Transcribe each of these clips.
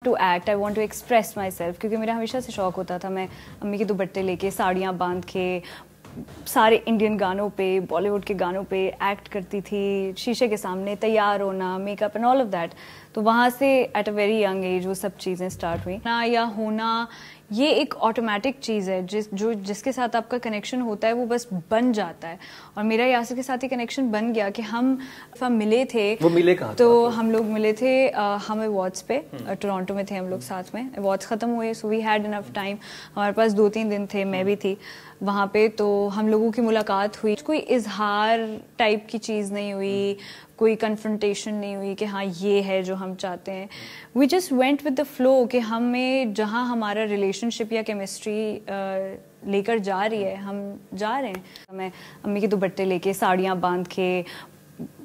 To act, I want to express myself, क्योंकि मेरा हमेशा से शौक होता था। मैं अम्मी के दुपट्टे लेके साड़ियाँ बांध के सारे इंडियन गानों पे, बॉलीवुड के गानों पे एक्ट करती थी, शीशे के सामने तैयार होना, makeup and all of that. तो वहाँ से at a very young age वो सब चीज़ें स्टार्ट हुई ना। या होना ये एक ऑटोमेटिक चीज़ है, जिसके साथ आपका कनेक्शन होता है वो बस बन जाता है। और मेरा यासिर के साथ ही कनेक्शन बन गया कि हम मिले थे। वो मिले कहाँ? तो हम लोग मिले थे हम अवार्ड्स पे टोरंटो में थे हम लोग साथ में। अवार्ड्स ख़त्म हुए, so we had enough time, हमारे पास 2-3 दिन थे, मैं भी थी वहाँ पे। तो हम लोगों की मुलाकात हुई, कोई इजहार टाइप की चीज़ नहीं हुई, कोई कन्फ्रंटेशन नहीं हुई कि हाँ ये है जो हम चाहते हैं। We just went with the flow कि हमें जहाँ हमारा रिलेशनशिप या केमिस्ट्री लेकर जा रही है हम जा रहे हैं। मैं अम्मी के दुपट्टे लेके साड़ियाँ बांध के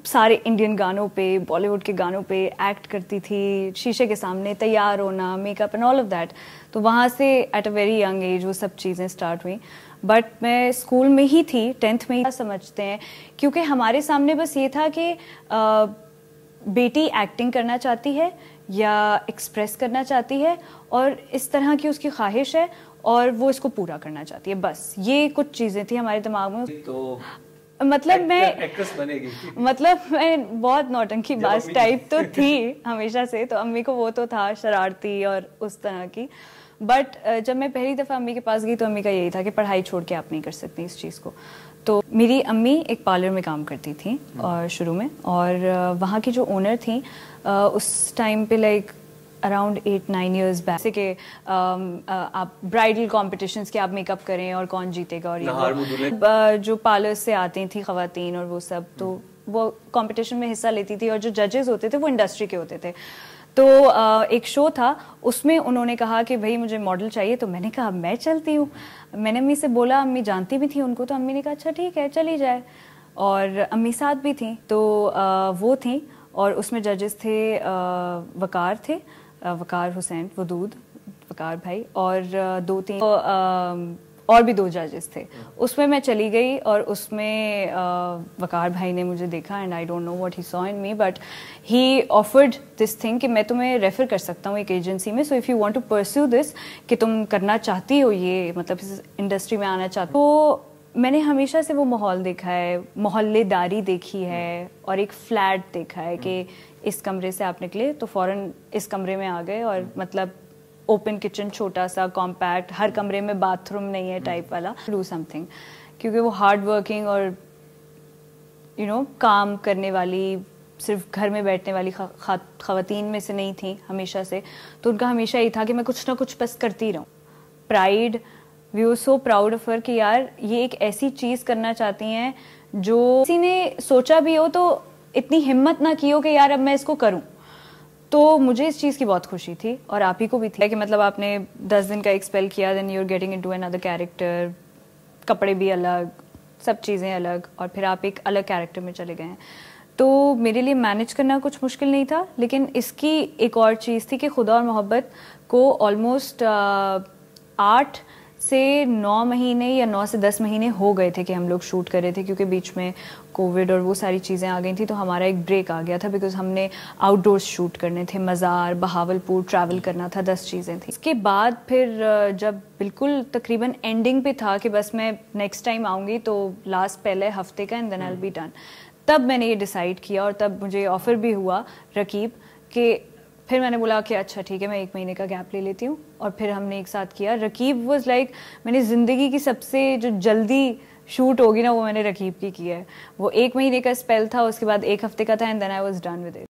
सारे इंडियन गानों पे, बॉलीवुड के गानों पे एक्ट करती थी, शीशे के सामने तैयार होना, makeup and all of that. तो वहाँ से at a very young age वो सब चीज़ें स्टार्ट हुई। बट मैं स्कूल में ही थी, 10th में ही समझते हैं, क्योंकि हमारे सामने बस ये था कि बेटी एक्टिंग करना चाहती है या एक्सप्रेस करना चाहती है और इस तरह की उसकी ख्वाहिश है और वो इसको पूरा करना चाहती है, बस ये कुछ चीज़ें थी हमारे दिमाग में। तो मतलब मैं एक्ट्रेस बनेगी। मतलब मैं बहुत नौटंकी बाज टाइप तो थी हमेशा से, तो अम्मी को वो तो था शरारती और उस तरह की। बट जब मैं पहली दफ़ा अम्मी के पास गई तो अम्मी का यही था कि पढ़ाई छोड़ के आप नहीं कर सकती इस चीज़ को। तो मेरी अम्मी एक पार्लर में काम करती थी और शुरू में, और वहाँ की जो ओनर थी उस टाइम पे लाइक अराउंड 8-9 years बैक से कि आप ब्राइडल कॉम्पिटिशन्स के आप मेकअप करें और कौन जीतेगा, और ये जो पार्लर से आती थी ख़वातीन और वो सब, तो वो कंपटीशन में हिस्सा लेती थी और जो जजेस होते थे वो इंडस्ट्री के होते थे। तो एक शो था, उसमें उन्होंने कहा कि भाई मुझे मॉडल चाहिए। तो मैंने कहा मैं चलती हूँ। मैंने अम्मी से बोला, अम्मी जानती भी थी उनको, तो अम्मी ने कहा अच्छा ठीक है चली जाए। और अम्मी साथ भी थी, तो वो थी, और उसमें जजेस थे वकार थे, वकार हुसैन वदूद, वकार भाई, और 2-3 और भी 2 जजेस थे। उसमें मैं चली गई और उसमें वकार भाई ने मुझे देखा, and I don't know what he saw in me, but he offered this thing कि मैं तुम्हें रेफर कर सकता हूँ एक एजेंसी में, so if you want to pursue this, कि तुम करना चाहती हो ये, मतलब इस इंडस्ट्री में आना चाहती हो। तो मैंने हमेशा से वो माहौल देखा है, मोहल्लेदारी देखी है, और एक फ्लैट देखा है कि इस कमरे से आप निकले तो फ़ौरन इस कमरे में आ गए, और मतलब ओपन किचन, छोटा सा कॉम्पैक्ट, हर कमरे में बाथरूम नहीं है टाइप वाला। डू समथिंग, क्योंकि वो हार्ड वर्किंग और काम करने वाली, सिर्फ घर में बैठने वाली ख़वातीन में से नहीं थी हमेशा से। तो उनका हमेशा ही था कि मैं कुछ ना कुछ बस करती रहूँ। Pride, we were so proud of her कि यार ये एक ऐसी चीज़ करना चाहती हैं जो किसी ने सोचा भी हो तो इतनी हिम्मत ना की हो कि यार अब मैं इसको करूँ। तो मुझे इस चीज़ की बहुत खुशी थी, और आप ही को भी थी, कि मतलब आपने 10 दिन का एक स्पेल किया, then you are getting into another character, कपड़े भी अलग, सब चीज़ें अलग, और फिर आप एक अलग कैरेक्टर में चले गए हैं। तो मेरे लिए मैनेज करना कुछ मुश्किल नहीं था, लेकिन इसकी एक और चीज़ थी कि खुदा और मोहब्बत को ऑलमोस्ट 8 से 9 महीने या 9 से 10 महीने हो गए थे कि हम लोग शूट कर रहे थे, क्योंकि बीच में कोविड और वो सारी चीज़ें आ गई थी, तो हमारा एक ब्रेक आ गया था, बिकॉज हमने आउटडोर शूट करने थे, मज़ार, बहावलपुर ट्रैवल करना था, 10 चीज़ें थी। इसके बाद फिर जब बिल्कुल तकरीबन एंडिंग पे था कि बस मैं नेक्स्ट टाइम आऊँगी तो लास्ट पहले हफ्ते का, and then I will be done, तब मैंने ये डिसाइड किया, और तब मुझे ऑफ़र भी हुआ रकीब के। फिर मैंने बोला कि अच्छा ठीक है, मैं 1 महीने का गैप ले लेती हूँ, और फिर हमने एक साथ किया। रकीब वाज लाइक मैंने ज़िंदगी की सबसे जो जल्दी शूट होगी ना, वो मैंने रकीब की है। वो 1 महीने का स्पेल था, उसके बाद 1 हफ्ते का था, and then I was done with it.